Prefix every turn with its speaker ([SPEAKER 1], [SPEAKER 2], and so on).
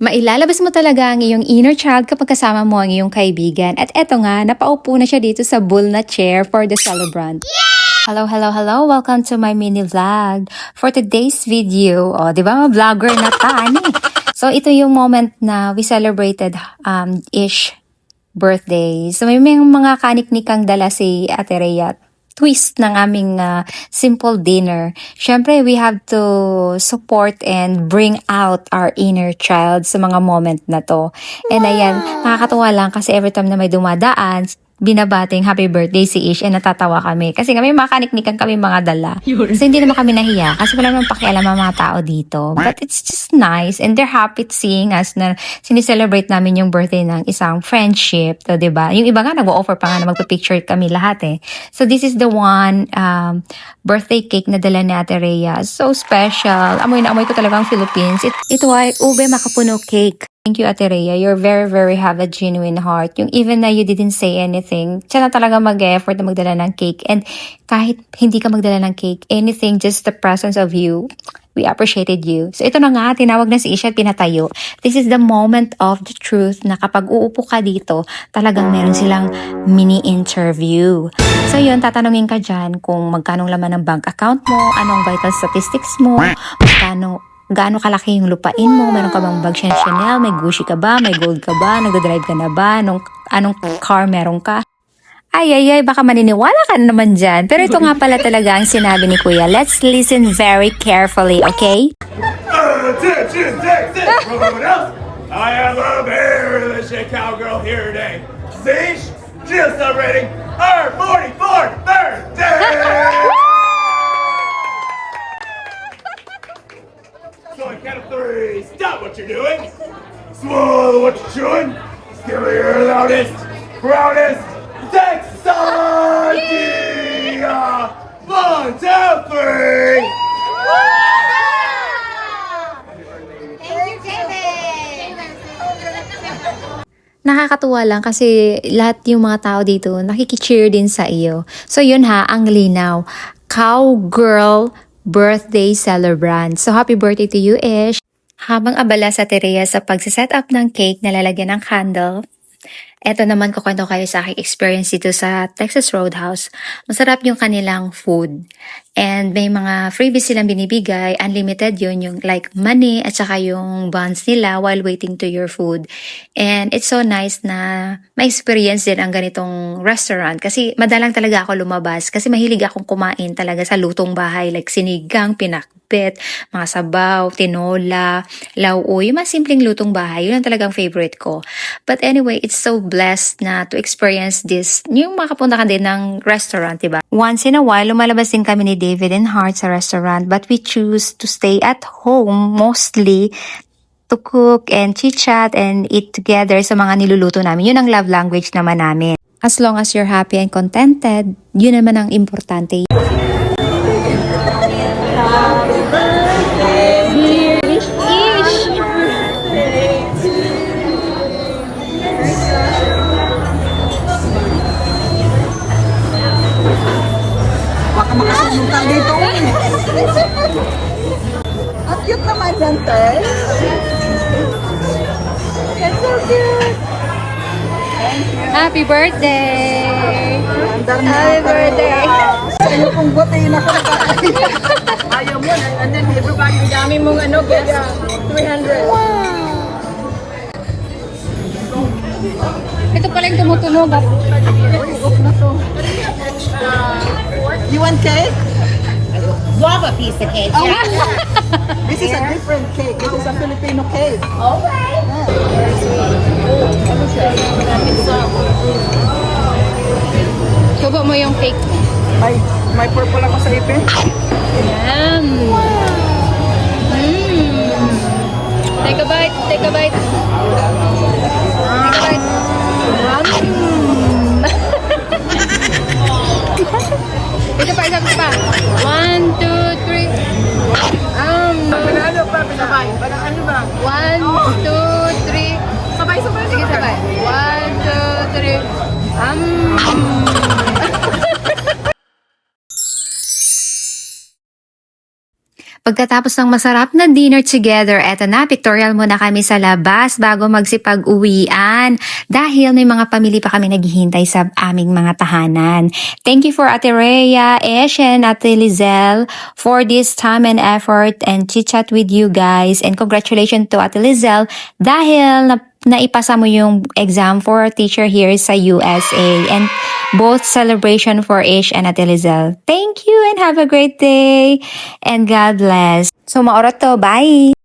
[SPEAKER 1] Mailalabas mo talaga ang iyong inner child kapag kasama mo ang iyong kaibigan. At eto nga, napaupo na siya dito sa bull na chair for the celebrant. Hello, hello, hello! Welcome to my mini vlog. For today's video, di ba vlogger na tani? So ito yung moment na we celebrated ish birthday. So may mga kaniknikang dala si Ate Rhea. Twist ng aming simple dinner. Syempre, we have to support and bring out our inner child sa mga moment na to. And ayan, nakakatuwa lang kasi every time na may dumadaan, binabating happy birthday si Ish and natatawa kami. Kasi kami makaniknikan kami mga dala. So hindi naman kami nahiya kasi wala naman pakialam ang mga tao dito. But it's just nice and they're happy seeing us na sinicelebrate namin yung birthday ng isang friendship. So, diba? Yung iba nga nag-o-offer pa nga na magpa-picture kami lahat eh. So this is the one birthday cake na dala ni Ate Rhea. So special. Amoy na amoy ko talagang Philippines. Ito ay ube makapuno cake. Thank you, Ate Rhea. You're very have a genuine heart. Yung even na you didn't say anything, siya na talaga mag-effort na magdala ng cake. And kahit hindi ka magdala ng cake, anything, just the presence of you, we appreciated you. So ito na nga, tinawag na si Isha at pinatayo. This is the moment of the truth na kapag uupo ka dito, talagang meron silang mini-interview. So yun, tatanungin ka dyan kung magkanong laman ng bank account mo, anong vital statistics mo, gaano kalaki yung lupain mo, meron ka bang bag Chanel, may Gucci ka ba, may gold ka ba, nagdadrive ka na ba, anong car meron ka. Ay, baka maniniwala ka na naman dyan. Pero ito nga pala talaga ang sinabi ni Kuya. Let's listen very carefully, okay?
[SPEAKER 2] Attention, Texas! From everyone else, I have a very legit cowgirl here today. Fish, just celebrating our 44th birthday! So on count of three, stop what you're doing, swallow what you're chewing, give me your loudest, proudest, Texania! 1, 2, 3!
[SPEAKER 1] Nakakatuwa lang kasi lahat yung mga tao dito nakikicheer din sa iyo. So yun ha, ang linaw. Cowgirl birthday celebrant. So happy birthday to you, Ish. Habang abala sa Rhea sa pagsiset up ng cake na lalagyan ng candle, eto naman kukwento kayo sa aking experience dito sa Texas Roadhouse. Masarap yung kanilang food. And may mga freebies silang binibigay. Unlimited yun, yung like money at saka yung buns nila while waiting to your food. And it's so nice na ma-experience din ang ganitong restaurant. Kasi madalang talaga ako lumabas. Kasi mahilig akong kumain talaga sa lutong bahay. Like sinigang, pinakbet, mga sabaw, tinola, lauo. Yung mga simpleng lutong bahay. Yun ang talagang favorite ko. But anyway, it's so blessed na to experience this. Yung makapunta ka din ng restaurant, diba? Once in a while, lumalabas din kami ni David and Hart sa restaurant, but we choose to stay at home mostly to cook and chit-chat and eat together sa mga niluluto namin. Yun ang love language naman namin. As long as you're happy and contented, yun naman ang importante.
[SPEAKER 3] Baka makasunod tayo dito. Ang cute naman yan, te. It's so cute.
[SPEAKER 1] Happy birthday!
[SPEAKER 3] Happy birthday! Sa'yo kong butiin ako nakakain.
[SPEAKER 4] Ayaw mo, and then everybody, dami mong guest, 300.
[SPEAKER 1] Ito pala yung tumutunog.
[SPEAKER 3] You want cake?
[SPEAKER 4] Love a piece of cake.
[SPEAKER 3] Oh, this is a different cake. This is a Filipino cake.
[SPEAKER 4] Okay.
[SPEAKER 1] Subo mo yung cake.
[SPEAKER 3] May purple ako sa ipin.
[SPEAKER 1] Yan. Take a bite. Take a bite. Take a bite. Isa pa, isa pa. 1, 2, 3.
[SPEAKER 4] Ano pa, pinabay? Parang ano ba?
[SPEAKER 1] 1, 2, 3.
[SPEAKER 4] Sabay-sabay.
[SPEAKER 1] Sige, sabay. 1, 2, 3. Pagkatapos ng masarap na dinner together, eto na, pictorial muna kami sa labas bago magsipag-uwian dahil may mga pamilya pa kami naghihintay sa aming mga tahanan. Thank you for Ate Rhea, Esh, and Ate Lizelle for this time and effort and chit-chat with you guys. And congratulations to Ate Lizelle dahil naipasa mo yung exam for teacher here sa USA, and both celebration for Ish and Ate Lizelle. Thank you and have a great day and God bless. So maorat to, bye!